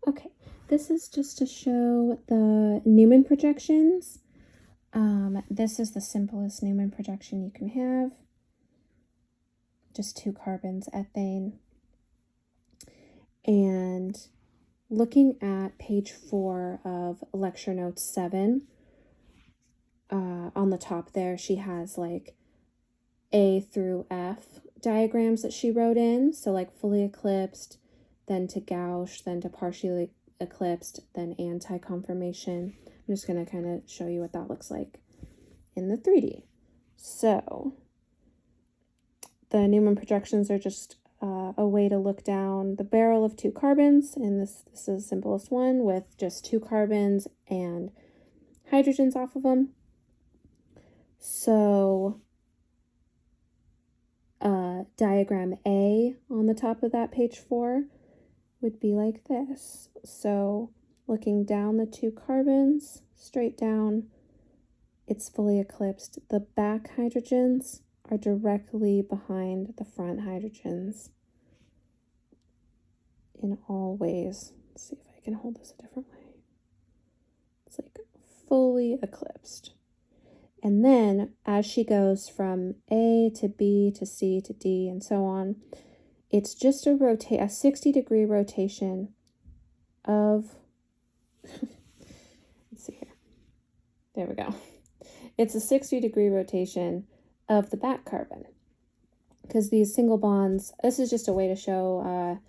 Okay, this is just to show the Newman projections. This is the simplest Newman projection you can have. Just 2 carbons, ethane. And looking at page 4 of lecture note 7, on the top there, she has like A through F diagrams that she wrote in. So like fully eclipsed, then to gauche, then to partially eclipsed, then anti-conformation. I'm just going to kind of show you what that looks like in the 3D. So the Newman projections are just a way to look down the barrel of 2 carbons, and this is the simplest one with just 2 carbons and hydrogens off of them. So diagram A on the top of that page 4 would be like this. So looking down the 2 carbons, straight down, it's fully eclipsed. The back hydrogens are directly behind the front hydrogens in all ways. Let's see if I can hold this a different way. It's like fully eclipsed. And then as she goes from A to B to C to D and so on, it's just a 60-degree rotation of, let's see here. There we go. It's a 60-degree rotation of the back carbon. Because these single bonds, this is just a way to show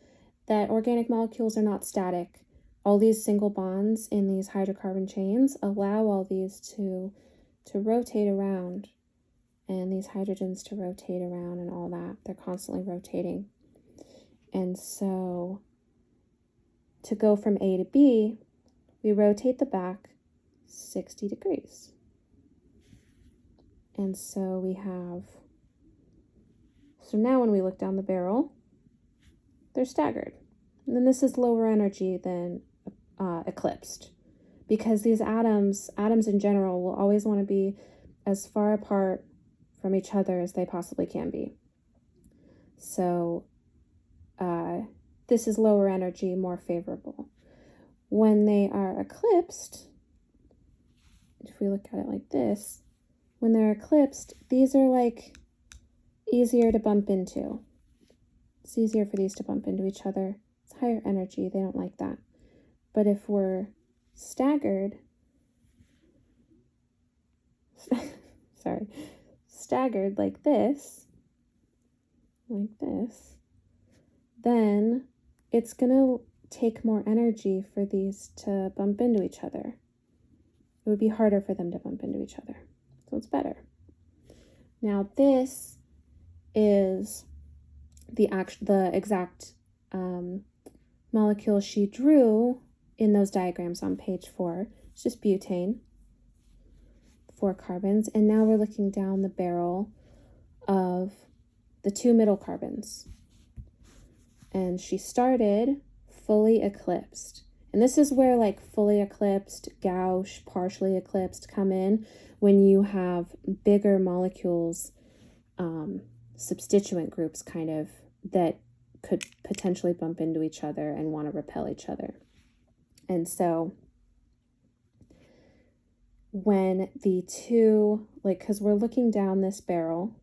that organic molecules are not static. All these single bonds in these hydrocarbon chains allow all these to rotate around, and these hydrogens to rotate around and all that. They're constantly rotating. And so to go from A to B, we rotate the back 60 degrees. And so we have, so now when we look down the barrel, they're staggered. And then this is lower energy than eclipsed, because these atoms in general, will always want to be as far apart from each other as they possibly can be. So this is lower energy, more favorable. When they are eclipsed, if we look at it like this, when they're eclipsed, these are like easier to bump into. It's easier for these to bump into each other. It's higher energy. They don't like that. But if we're staggered, staggered like this, then it's going to take more energy for these to bump into each other. It would be harder for them to bump into each other. So it's better. Now this is the exact molecule she drew in those diagrams on page 4. It's just butane, 4 carbons. And now we're looking down the barrel of the 2 middle carbons. And she started fully eclipsed. And this is where like fully eclipsed, gauche, partially eclipsed come in, when you have bigger molecules, substituent groups kind of, that could potentially bump into each other and want to repel each other. And so when the 2, because we're looking down this barrel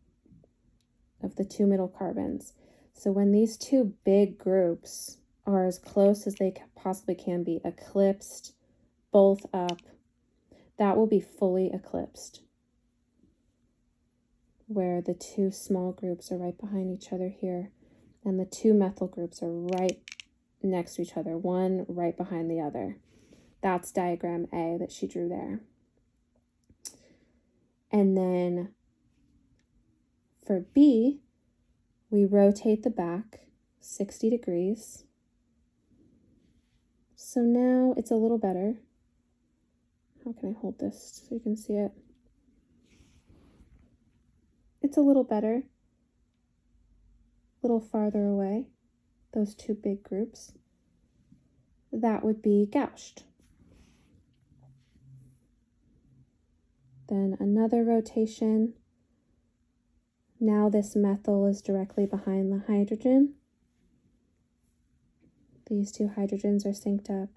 of the 2 middle carbons, so when these 2 big groups are as close as they possibly can be, eclipsed, both up, that will be fully eclipsed, where the 2 small groups are right behind each other here, and the 2 methyl groups are right next to each other, one right behind the other. That's diagram A that she drew there. And then for B, we rotate the back 60 degrees. So now it's a little better. How can I hold this so you can see it? It's a little better. A little farther away, those 2 big groups. That would be gouged. Then another rotation. Now this methyl is directly behind the hydrogen. These two hydrogens are synced up,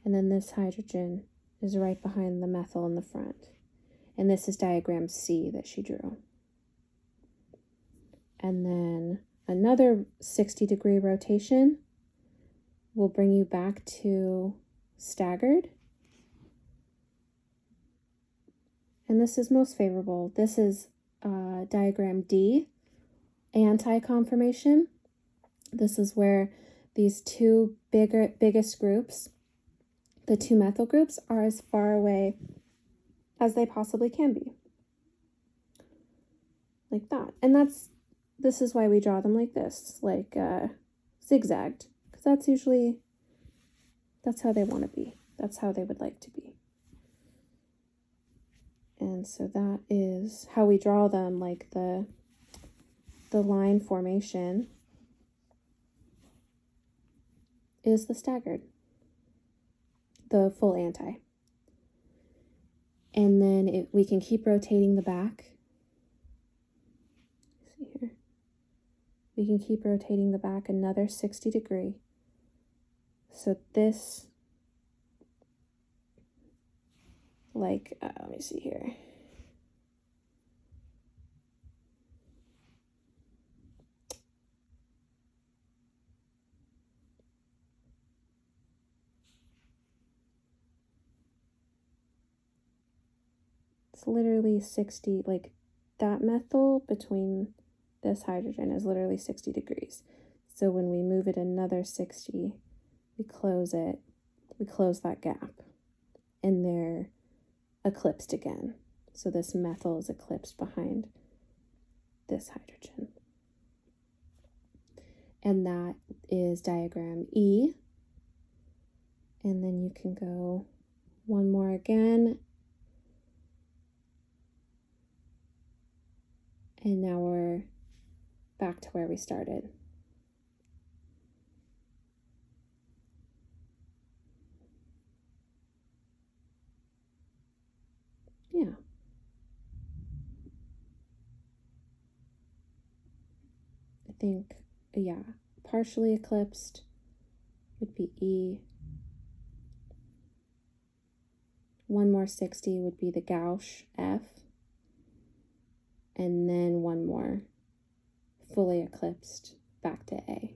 and then this hydrogen is right behind the methyl in the front. And this is diagram C that she drew. And then another 60-degree rotation will bring you back to staggered. And this is most favorable. This is diagram D, anti-conformation. This is where these two biggest groups, the two methyl groups, are as far away as they possibly can be. Like that. And this is why we draw them like this, like zigzagged, because that's how they want to be. That's how they would like to be. And so that is how we draw them, like the line formation is the staggered, the full anti. And then we can keep rotating the back. See here. We can keep rotating the back another 60 degree. So this, like, let me see here. It's literally 60, like that methyl between this hydrogen is literally 60 degrees. So when we move it another 60, we close it, we close that gap, and they're eclipsed again. So this methyl is eclipsed behind this hydrogen. And that is diagram E. And then you can go one more again. And now we're back to where we started. Yeah. I think, yeah, partially eclipsed would be E. One more 60 would be the gauche, F. And then one more fully eclipsed back to A.